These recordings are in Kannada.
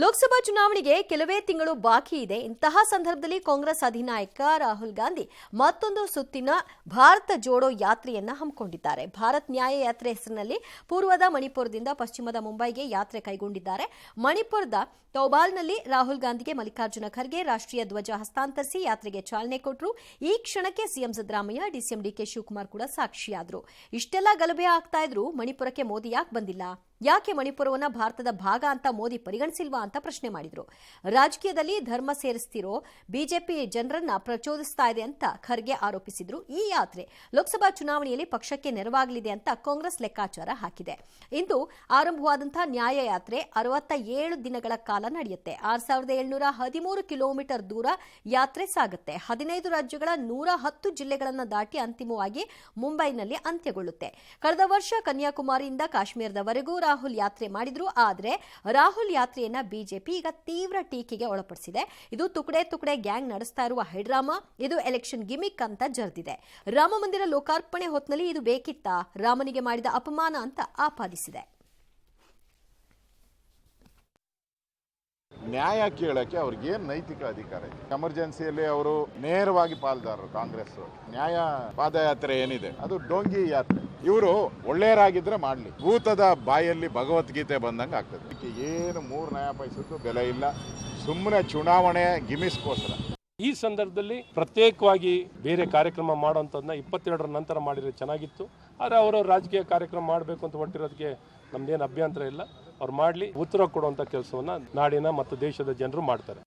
ಲೋಕಸಭಾ ಚುನಾವಣೆಗೆ ಕೆಲವೇ ತಿಂಗಳು ಬಾಕಿ ಇದೆ. ಇಂತಹ ಸಂದರ್ಭದಲ್ಲಿ ಕಾಂಗ್ರೆಸ್ ಅಧಿನಾಯಕ ರಾಹುಲ್ ಗಾಂಧಿ ಮತ್ತೊಂದು ಸುತ್ತಿನ ಭಾರತ ಜೋಡೋ ಯಾತ್ರೆಯನ್ನ ಹಮ್ಮಿಕೊಂಡಿದ್ದಾರೆ. ಭಾರತ್ ನ್ಯಾಯ ಯಾತ್ರೆ ಹೆಸರಿನಲ್ಲಿ ಪೂರ್ವದ ಮಣಿಪುರದಿಂದ ಪಶ್ಚಿಮದ ಮುಂಬೈಗೆ ಯಾತ್ರೆ ಕೈಗೊಂಡಿದ್ದಾರೆ. ಮಣಿಪುರದ ತೌಬಾಲ್ನಲ್ಲಿ ರಾಹುಲ್ ಗಾಂಧಿಗೆ ಮಲ್ಲಿಕಾರ್ಜುನ ಖರ್ಗೆ ರಾಷ್ಟ್ರೀಯ ಧ್ವಜ ಹಸ್ತಾಂತರಿಸಿ ಯಾತ್ರೆಗೆ ಚಾಲನೆ ಕೊಟ್ಟರು. ಈ ಕ್ಷಣಕ್ಕೆ ಸಿಎಂ ಸಿದ್ದರಾಮಯ್ಯ, ಡಿಸಿಎಂ ಡಿಕೆ ಶಿವಕುಮಾರ್ ಕೂಡ ಸಾಕ್ಷಿಯಾದರು. ಇಷ್ಟೆಲ್ಲ ಗಲಭೆ ಆಗ್ತಾ ಇದ್ರು ಮಣಿಪುರಕ್ಕೆ ಮೋದಿ ಯಾಕೆ ಬಂದಿಲ್ಲ? ಯಾಕೆ ಮಣಿಪುರವನ್ನ ಭಾರತದ ಭಾಗ ಅಂತ ಮೋದಿ ಪರಿಗಣಿಸಿಲ್ವಾ ಅಂತ ಪ್ರಶ್ನೆ ಮಾಡಿದ್ರು. ರಾಜಕೀಯದಲ್ಲಿ ಧರ್ಮ ಸೇರಿಸ್ತಿರೋ ಬಿಜೆಪಿ ಜನರನ್ನ ಪ್ರಚೋದಿಸ್ತಾ ಇದೆ ಅಂತ ಖರ್ಗೆ ಆರೋಪಿಸಿದ್ರು. ಈ ಯಾತ್ರೆ ಲೋಕಸಭಾ ಚುನಾವಣೆಯಲ್ಲಿ ಪಕ್ಷಕ್ಕೆ ನೆರವಾಗಲಿದೆ ಅಂತ ಕಾಂಗ್ರೆಸ್ ಲೆಕ್ಕಾಚಾರ ಹಾಕಿದೆ. ಇಂದು ಆರಂಭವಾದಂತಹ ನ್ಯಾಯ ಯಾತ್ರೆ 67 ದಿನಗಳ ಕಾಲ ನಡೆಯುತ್ತೆ. 6713 ಕಿಲೋಮೀಟರ್ ದೂರ ಯಾತ್ರೆ ಸಾಗುತ್ತೆ. 15 ರಾಜ್ಯಗಳ 110 ಜಿಲ್ಲೆಗಳನ್ನು ದಾಟಿ ಅಂತಿಮವಾಗಿ ಮುಂಬೈನಲ್ಲಿ ಅಂತ್ಯಗೊಳ್ಳುತ್ತೆ. ಕಳೆದ ವರ್ಷ ಕನ್ಯಾಕುಮಾರಿಯಿಂದ ಕಾಶ್ಮೀರದವರೆಗೂ ರಾಹುಲ್ ಯಾತ್ರೆ ಮಾಡಿದ್ರು. ಆದರೆ ರಾಹುಲ್ ಯಾತ್ರೆಯನ್ನ ಬಿಜೆಪಿ ಈಗ ತೀವ್ರ ಟೀಕೆಗೆ ಒಳಪಡಿಸಿದೆ. ಇದು ತುಕಡೆ ಗ್ಯಾಂಗ್ ನಡೆಸ್ತಾ ಇರುವ ಹೈಡ್ರಾಮಾ, ಇದು ಎಲೆಕ್ಷನ್ ಗಿಮಿಕ್ ಅಂತ ಜರ್ದಿದೆ. ರಾಮ ಮಂದಿರ ಲೋಕಾರ್ಪಣೆ ಹೊತ್ತಿನಲ್ಲಿ ಇದು ಬೇಕಿತ್ತಾ? ರಾಮನಿಗೆ ಮಾಡಿದ ಅಪಮಾನ ಅಂತ ಆಪಾದಿಸಿದೆ. ನ್ಯಾಯ ಕೇಳಕ್ಕೆ ಅವ್ರಿಗೇನು ನೈತಿಕ ಅಧಿಕಾರ ಇದೆ? ಎಮರ್ಜೆನ್ಸಿಯಲ್ಲಿ ಅವರು ನೇರವಾಗಿ ಪಾಲ್ದಾರರು. ಕಾಂಗ್ರೆಸ್ ನ್ಯಾಯ ಪಾದಯಾತ್ರೆ ಏನಿದೆ ಅದು ಡೋಂಗಿ ಯಾತ್ರೆ. ಇವರು ಒಳ್ಳೆಯರಾಗಿದ್ರೆ ಮಾಡ್ಲಿ, ಭೂತದ ಬಾಯಲ್ಲಿ ಭಗವದ್ಗೀತೆ ಬಂದಂಗೆ ಆಗ್ತದೆ. ಏನು 3 ನಯಾ ಪೈಸದ್ದು ಬೆಲೆ ಇಲ್ಲ, ಸುಮ್ಮನೆ ಚುನಾವಣೆ ಗಿಮಿಸ್ಕೋಸ್ಕರ. ಈ ಸಂದರ್ಭದಲ್ಲಿ ಪ್ರತ್ಯೇಕವಾಗಿ ಬೇರೆ ಕಾರ್ಯಕ್ರಮ ಮಾಡೋಂಥದ್ದನ್ನ 22ರ ನಂತರ ಮಾಡಿದ್ರೆ ಚೆನ್ನಾಗಿತ್ತು. ಆದರೆ ಅವರು ರಾಜಕೀಯ ಕಾರ್ಯಕ್ರಮ ಮಾಡಬೇಕು ಅಂತ ಹೊರಟಿರೋದಕ್ಕೆ ನಮ್ದೇನು ಅಭ್ಯಂತರ ಇಲ್ಲ. ಅವ್ರು ಮಾಡಲಿ, ಉತ್ತರ ಕೊಡುವಂಥ ಕೆಲಸವನ್ನ ನಾಡಿನ ಮತ್ತು ದೇಶದ ಜನರು ಮಾಡ್ತಾರೆ.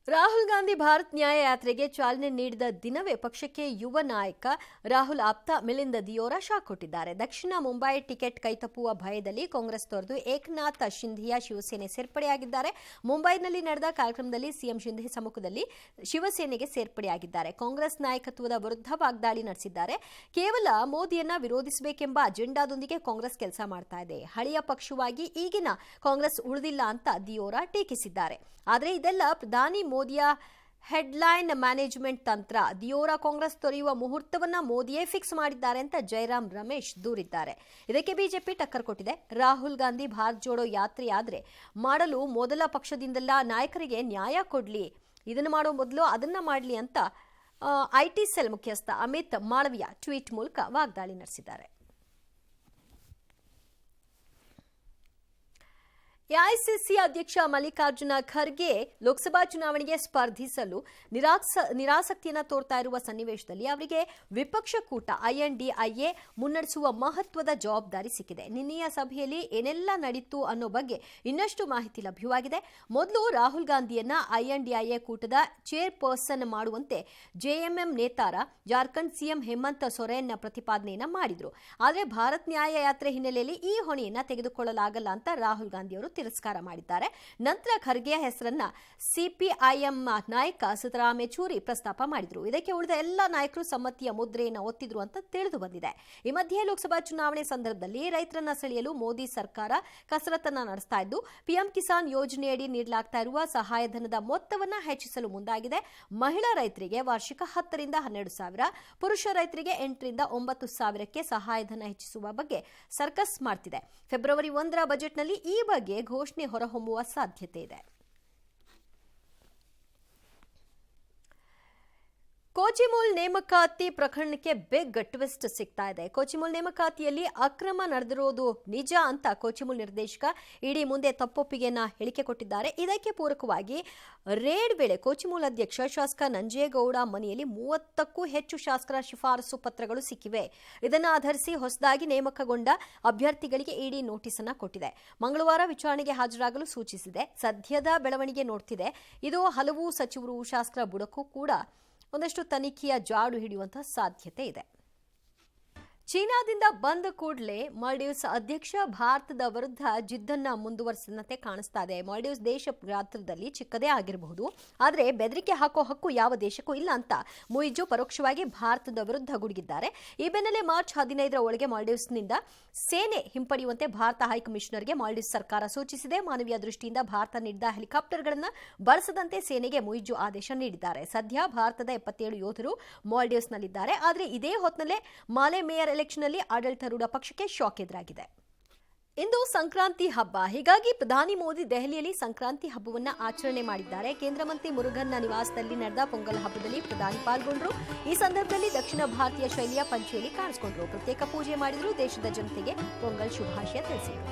ರಾಹುಲ್ ಗಾಂಧಿ ಭಾರತ್ ನ್ಯಾಯ ಯಾತ್ರೆಗೆ ಚಾಲನೆ ನೀಡಿದ ದಿನವೇ ಪಕ್ಷಕ್ಕೆ ಯುವ ನಾಯಕ ರಾಹುಲ್ ಆಪ್ತ ಮಿಲಿಂದ ದಿಯೋರಾ ಶಾಕ್ ಕೊಟ್ಟಿದ್ದಾರೆ. ದಕ್ಷಿಣ ಮುಂಬೈ ಟಿಕೆಟ್ ಕೈತಪ್ಪುವ ಭಯದಲ್ಲಿ ಕಾಂಗ್ರೆಸ್ ತೊರೆದು ಏಕನಾಥ್ ಶಿಂಧೆಯ ಶಿವಸೇನೆ ಸೇರ್ಪಡೆಯಾಗಿದ್ದಾರೆ. ಮುಂಬೈನಲ್ಲಿ ನಡೆದ ಕಾರ್ಯಕ್ರಮದಲ್ಲಿ ಸಿಎಂ ಶಿಂಧೆ ಸಮ್ಮುಖದಲ್ಲಿ ಶಿವಸೇನೆಗೆ ಸೇರ್ಪಡೆಯಾಗಿದ್ದಾರೆ. ಕಾಂಗ್ರೆಸ್ ನಾಯಕತ್ವದ ವಿರುದ್ಧ ವಾಗ್ದಾಳಿ ನಡೆಸಿದ್ದಾರೆ. ಕೇವಲ ಮೋದಿಯನ್ನ ವಿರೋಧಿಸಬೇಕೆಂಬ ಅಜೆಂಡಾದೊಂದಿಗೆ ಕಾಂಗ್ರೆಸ್ ಕೆಲಸ ಮಾಡ್ತಾ ಇದೆ. ಹಳೆಯ ಪಕ್ಷವಾಗಿ ಈಗಿನ ಕಾಂಗ್ರೆಸ್ ಉಳಿದಿಲ್ಲ ಅಂತ ದಿಯೋರಾ ಟೀಕಿಸಿದ್ದಾರೆ. ಆದರೆ ಇದೆಲ್ಲ ಪ್ರಧಾನಿ ಮೋದಿಯ ಹೆಡ್ಲೈನ್ ಮ್ಯಾನೇಜ್ಮೆಂಟ್ ತಂತ್ರ. ದಿಯೋರಾ ಕಾಂಗ್ರೆಸ್ ತೊರೆಯುವ ಮುಹೂರ್ತವನ್ನ ಮೋದಿಯೇ ಫಿಕ್ಸ್ ಮಾಡಿದ್ದಾರೆ ಅಂತ ಜೈರಾಮ್ ರಮೇಶ್ ದೂರಿದ್ದಾರೆ. ಇದಕ್ಕೆ ಬಿಜೆಪಿ ಟಕ್ಕರ್ ಕೊಟ್ಟಿದೆ. ರಾಹುಲ್ ಗಾಂಧಿ ಭಾರತ್ ಜೋಡೋ ಯಾತ್ರೆಯಾದ್ರೆ ಮಾಡಲು ಮೊದಲ ಪಕ್ಷದಿಂದಲ್ಲ ನಾಯಕರಿಗೆ ನ್ಯಾಯ ಕೊಡ್ಲಿ, ಇದನ್ನು ಮಾಡೋ ಮೊದಲು ಅದನ್ನ ಮಾಡಲಿ ಅಂತ ಐಟಿ ಸೆಲ್ ಮುಖ್ಯಸ್ಥ ಅಮಿತ್ ಮಾಳವಿಯ ಟ್ವೀಟ್ ಮೂಲಕ ವಾಗ್ದಾಳಿ ನಡೆಸಿದ್ದಾರೆ. ಎಐಸಿಸಿ ಅಧ್ಯಕ್ಷ ಮಲ್ಲಿಕಾರ್ಜುನ ಖರ್ಗೆ ಲೋಕಸಭಾ ಚುನಾವಣೆಗೆ ಸ್ಪರ್ಧಿಸಲು ನಿರಾಸಕ್ತಿಯನ್ನು ತೋರ್ತಾ ಇರುವ ಸನ್ನಿವೇಶದಲ್ಲಿ ಅವರಿಗೆ ವಿಪಕ್ಷ ಕೂಟ ಐಎನ್ಡಿಐಎ ಮುನ್ನಡೆಸುವ ಮಹತ್ವದ ಜವಾಬ್ದಾರಿ ಸಿಕ್ಕಿದೆ. ನಿನ್ನೆಯ ಸಭೆಯಲ್ಲಿ ಏನೆಲ್ಲ ನಡೀತು ಅನ್ನೋ ಬಗ್ಗೆ ಇನ್ನಷ್ಟು ಮಾಹಿತಿ ಲಭ್ಯವಾಗಿದೆ. ಮೊದಲು ರಾಹುಲ್ ಗಾಂಧಿಯನ್ನ ಐಎನ್ಡಿಐಎ ಕೂಟದ ಚೇರ್ಪರ್ಸನ್ ಮಾಡುವಂತೆ ಜೆಎಂಎಂ ನೇತಾರ ಜಾರ್ಖಂಡ್ ಸಿಎಂ ಹೇಮಂತ್ ಸೊರೇನ್ ಪ್ರತಿಪಾದನೆಯನ್ನ ಮಾಡಿದ್ರು. ಆದರೆ ಭಾರತ್ ನ್ಯಾಯ ಯಾತ್ರೆ ಹಿನ್ನೆಲೆಯಲ್ಲಿ ಈ ಹೊಣೆಯನ್ನ ತೆಗೆದುಕೊಳ್ಳಲಾಗಲ್ಲ ಅಂತ ರಾಹುಲ್ ಗಾಂಧಿ ಅವರು ತಿರಸ್ಕಾರ ಮಾಡಿದ್ದಾರೆ. ನಂತರ ಖರ್ಗೆ ಹೆಸರನ್ನ ಸಿಪಿಐಎಂ ನಾಯಕ ಸಿದ್ದರಾಮ್ ಯೆಚೂರಿ ಪ್ರಸ್ತಾಪ ಮಾಡಿದ್ರು. ಇದಕ್ಕೆ ಉಳಿದ ಎಲ್ಲ ನಾಯಕರು ಸಮ್ಮತಿಯ ಮುದ್ರೆಯನ್ನು ಒತ್ತಿದ್ರು ಅಂತ ತಿಳಿದು ಬಂದಿದೆ. ಈ ಮಧ್ಯೆ ಲೋಕಸಭಾ ಚುನಾವಣೆ ಸಂದರ್ಭದಲ್ಲಿ ರೈತರನ್ನ ಸೆಳೆಯಲು ಮೋದಿ ಸರ್ಕಾರ ಕಸರತ್ತನ್ನ ನಡೆಸ್ತಾ ಇದ್ದು ಪಿಎಂ ಕಿಸಾನ್ ಯೋಜನೆಯಡಿ ನೀಡಲಾಗ್ತಾ ಇರುವ ಸಹಾಯಧನದ ಮೊತ್ತವನ್ನ ಹೆಚ್ಚಿಸಲು ಮುಂದಾಗಿದೆ. ಮಹಿಳಾ ರೈತರಿಗೆ ವಾರ್ಷಿಕ 10 ರಿಂದ 12 ಸಾವಿರ, ಪುರುಷ ರೈತರಿಗೆ 8 ರಿಂದ 9 ಸಾವಿರಕ್ಕೆ ಸಹಾಯಧನ ಹೆಚ್ಚಿಸುವ ಬಗ್ಗೆ ಸರ್ಕಸ್ ಮಾಡ್ತಿದೆ. ಫೆಬ್ರವರಿ 1ರ ಬಜೆಟ್ನಲ್ಲಿ ಈ ಬಗ್ಗೆ ಘೋಷಣೆ ಹೊರಹೊಮ್ಮುವ ಸಾಧ್ಯತೆ ಇದೆ. ಕೋಚಿಮೂಲ್ ನೇಮಕಾತಿ ಪ್ರಕರಣಕ್ಕೆ ಬಿಗ್ ಟ್ವಿಸ್ಟ್ ಸಿಗ್ತಾ ಇದೆ. ಕೋಚಿಮೂಲ್ ನೇಮಕಾತಿಯಲ್ಲಿ ಅಕ್ರಮ ನಡೆದಿರೋದು ನಿಜ ಅಂತ ಕೋಚಿಮೂಲ್ ನಿರ್ದೇಶಕ ಇಡಿ ಮುಂದೆ ತಪ್ಪೊಪ್ಪಿಗೆಯನ್ನ ಹೇಳಿಕೆ ಕೊಟ್ಟಿದ್ದಾರೆ. ಇದಕ್ಕೆ ಪೂರಕವಾಗಿ ರೇಡ್ ವೇಳೆ ಕೋಚಿಮೂಲ್ ಅಧ್ಯಕ್ಷ ಶಾಸಕ ನಂಜೇಗೌಡ ಮನೆಯಲ್ಲಿ 30ಕ್ಕೂ ಹೆಚ್ಚು ಶಾಸಕರ ಶಿಫಾರಸು ಪತ್ರಗಳು ಸಿಕ್ಕಿವೆ. ಇದನ್ನು ಆಧರಿಸಿ ಹೊಸದಾಗಿ ನೇಮಕಗೊಂಡ ಅಭ್ಯರ್ಥಿಗಳಿಗೆ ಇಡಿ ನೋಟಿಸ್ ಅನ್ನ ಕೊಟ್ಟಿದೆ. ಮಂಗಳವಾರ ವಿಚಾರಣೆಗೆ ಹಾಜರಾಗಲು ಸೂಚಿಸಿದೆ. ಸದ್ಯದ ಬೆಳವಣಿಗೆ ನೋಡ್ತಿದೆ. ಇದು ಹಲವು ಸಚಿವರು, ಶಾಸಕರ ಬುಡಕ್ಕೂ ಕೂಡ ಒಂದಷ್ಟು ತನಿಖೆಯ ಜಾಡು ಹಿಡಿಯುವಂತಹ ಸಾಧ್ಯತೆ ಇದೆ. ಚೀನಾದಿಂದ ಬಂದ ಕೂಡಲೇ ಮಾಲ್ಡೀವ್ಸ್ ಅಧ್ಯಕ್ಷ ಭಾರತದ ವಿರುದ್ಧ ಜಿದ್ದನ್ನ ಮುಂದುವರಿಸಿದಂತೆ ಕಾಣಿಸ್ತಾ ಇದೆ. ಮಾಲ್ಡೀವ್ಸ್ ದೇಶ ಗಾತ್ರದಲ್ಲಿ ಚಿಕ್ಕದೇ ಆಗಿರಬಹುದು, ಆದರೆ ಬೆದರಿಕೆ ಹಾಕೋ ಹಕ್ಕು ಯಾವ ದೇಶಕ್ಕೂ ಇಲ್ಲ ಅಂತ ಮುಯಿಜು ಪರೋಕ್ಷವಾಗಿ ಭಾರತದ ವಿರುದ್ಧ ಗುಡುಗಿದ್ದಾರೆ. ಈ ಬೆನ್ನಲ್ಲೇ ಮಾರ್ಚ್ 15ರ ಒಳಗೆ ಮಾಲ್ಡೀವ್ಸ್ನಿಂದ ಸೇನೆ ಹಿಂಪಡೆಯುವಂತೆ ಭಾರತ ಹೈಕಮಿಷನರ್ಗೆ ಮಾಲ್ಡೀವ್ಸ್ ಸರ್ಕಾರ ಸೂಚಿಸಿದೆ. ಮಾನವೀಯ ದೃಷ್ಟಿಯಿಂದ ಭಾರತ ನೀಡಿದ ಹೆಲಿಕಾಪ್ಟರ್ಗಳನ್ನು ಬಳಸದಂತೆ ಸೇನೆಗೆ ಮುಯಿಜು ಆದೇಶ ನೀಡಿದ್ದಾರೆ. ಸದ್ಯ ಭಾರತದ 77 ಯೋಧರು ಮಾಲ್ಡೀವ್ಸ್ನಲ್ಲಿದ್ದಾರೆ. ಆದರೆ ಇದೇ ಹೊತ್ತಿನಲ್ಲೇ ಮಾಲೆ ಮೇಯರ್ ಎಲೆಕ್ಷನ್ನಲ್ಲಿ ಆಡಳಿತಾರೂಢ ಪಕ್ಷಕ್ಕೆ ಶಾಕ್ ಎದುರಾಗಿದೆ. ಇಂದು ಸಂಕ್ರಾಂತಿ ಹಬ್ಬ. ಹೀಗಾಗಿ ಪ್ರಧಾನಿ ಮೋದಿ ದೆಹಲಿಯಲ್ಲಿ ಸಂಕ್ರಾಂತಿ ಹಬ್ಬವನ್ನ ಆಚರಣೆ ಮಾಡಿದ್ದಾರೆ. ಕೇಂದ್ರ ಮಂತ್ರಿ ಮುರುಗನ್ನ ನಿವಾಸದಲ್ಲಿ ನಡೆದ ಪೊಂಗಲ್ ಹಬ್ಬದಲ್ಲಿ ಪ್ರಧಾನಿ ಪಾಲ್ಗೊಂಡ್ರು. ಈ ಸಂದರ್ಭದಲ್ಲಿ ದಕ್ಷಿಣ ಭಾರತೀಯ ಶೈಲಿಯ ಪಂಚೆಯಲ್ಲಿ ಕಾಣಿಸಿಕೊಂಡ್ರು. ಪ್ರತ್ಯೇಕ ಪೂಜೆ ಮಾಡಿದ್ರು. ದೇಶದ ಜನತೆಗೆ ಪೊಂಗಲ್ ಶುಭಾಶಯ ತಿಳಿಸಿದರು.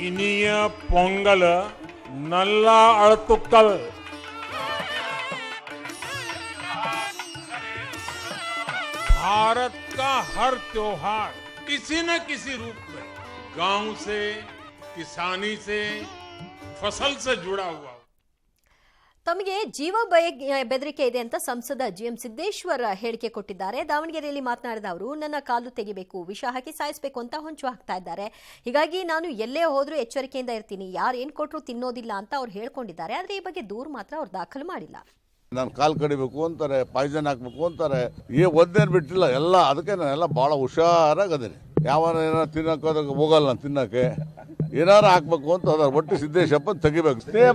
ಇನಿಯ ಪೊಂಗಲ್ ನಲ್ಲ ಅಳತುಕ್ಕಲ್ भारत का हर त्योहार किसी न किसी रूप में गांव से, किसानी से, फसल से जुड़ा हुआ. ತಮಗೆ ಜೀವ ಬೆದರಿಕೆ ಇದೆ ಅಂತ ಸಂಸದ ಜಿಎಂ ಸಿದ್ದೇಶ್ವರ್ ಹೇಳಿಕೆ ಕೊಟ್ಟಿದ್ದಾರೆ. ದಾವಣಗೆರೆಯಲ್ಲಿ ಮಾತನಾಡಿದ ಅವರು, ನನ್ನ ಕಾಲು ತೆಗಿಬೇಕು, ವಿಷ ಹಾಕಿ ಸಾಯಿಸಬೇಕು ಅಂತ ಹೊಂಚು ಹಾಕ್ತಾ ಇದ್ದಾರೆ. ಹೀಗಾಗಿ ನಾನು ಎಲ್ಲೇ ಹೋದ್ರೂ ಎಚ್ಚರಿಕೆಯಿಂದ ಇರ್ತೀನಿ, ಯಾರು ಏನ್ ಕೊಟ್ಟರು ತಿನ್ನೋದಿಲ್ಲ ಅಂತ ಅವ್ರು ಹೇಳ್ಕೊಂಡಿದ್ದಾರೆ. ಆದ್ರೆ ಈ ಬಗ್ಗೆ ದೂರು ಮಾತ್ರ ಅವ್ರು ದಾಖಲು ಮಾಡಿಲ್ಲ. ನಾನು ಕಾಲು ಕಡಿಬೇಕು ಅಂತಾರೆ, ಪಾಯ್ಸನ್ ಹಾಕ್ಬೇಕು ಅಂತಾರೆ. ಒಂದೇನು ಬಿಟ್ಟಿಲ್ಲ ಎಲ್ಲ. ಅದಕ್ಕೆ ನಾನೆಲ್ಲ ಭಾಳ ಹುಷಾರಾಗಿ ಅದೀನಿ. ಯಾವ ಏನಾರು ತಿನ್ನೋಕೆ ಹೋಗಲ್ಲ, ತಿನ್ನಕ್ಕೆ ಏನಾರು ಹಾಕ್ಬೇಕು ಅಂತ ಅದಾರ. ಒಟ್ಟು ಸಿದ್ದೇಶಪ್ಪ ತೆಗಿಬೇಕು. ಸ್ನೇಹ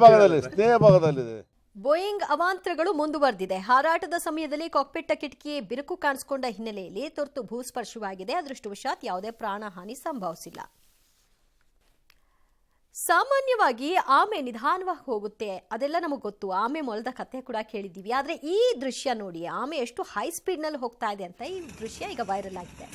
ಭಾಗದಲ್ಲಿದೆ. ಬೋಯಿಂಗ್ ಅವಾಂತರಗಳು ಮುಂದುವರೆದಿದೆ. ಹಾರಾಟದ ಸಮಯದಲ್ಲಿ ಕಾಕ್ಪಿಟ್ ಕಿಟಕಿ ಬಿರುಕು ಕಾಣಿಸಿಕೊಂಡ ಹಿನ್ನೆಲೆಯಲ್ಲಿ ತುರ್ತು ಭೂಸ್ಪರ್ಶವಾಗಿದೆ. ಅದೃಷ್ಟವಶಾತ್ ಯಾವುದೇ ಪ್ರಾಣಹಾನಿ ಸಂಭವಿಸಿಲ್ಲ. ಸಾಮಾನ್ಯವಾಗಿ ಆಮೆ ನಿಧಾನವಾಗಿ ಹೋಗುತ್ತೆ, ಅದೆಲ್ಲ ನಮಗೆ ಗೊತ್ತು. ಆಮೆ ಮೊಲದ ಕಥೆ ಕೂಡ ಕೇಳಿದ್ದೀವಿ. ಆದರೆ ಈ ದೃಶ್ಯ ನೋಡಿ, ಆಮೆ ಎಷ್ಟು ಹೈ ಸ್ಪೀಡ್ನಲ್ಲಿ ಹೋಗ್ತಾ ಇದೆ ಅಂತ ಈ ದೃಶ್ಯ ಈಗ ವೈರಲ್ ಆಗಿದೆ.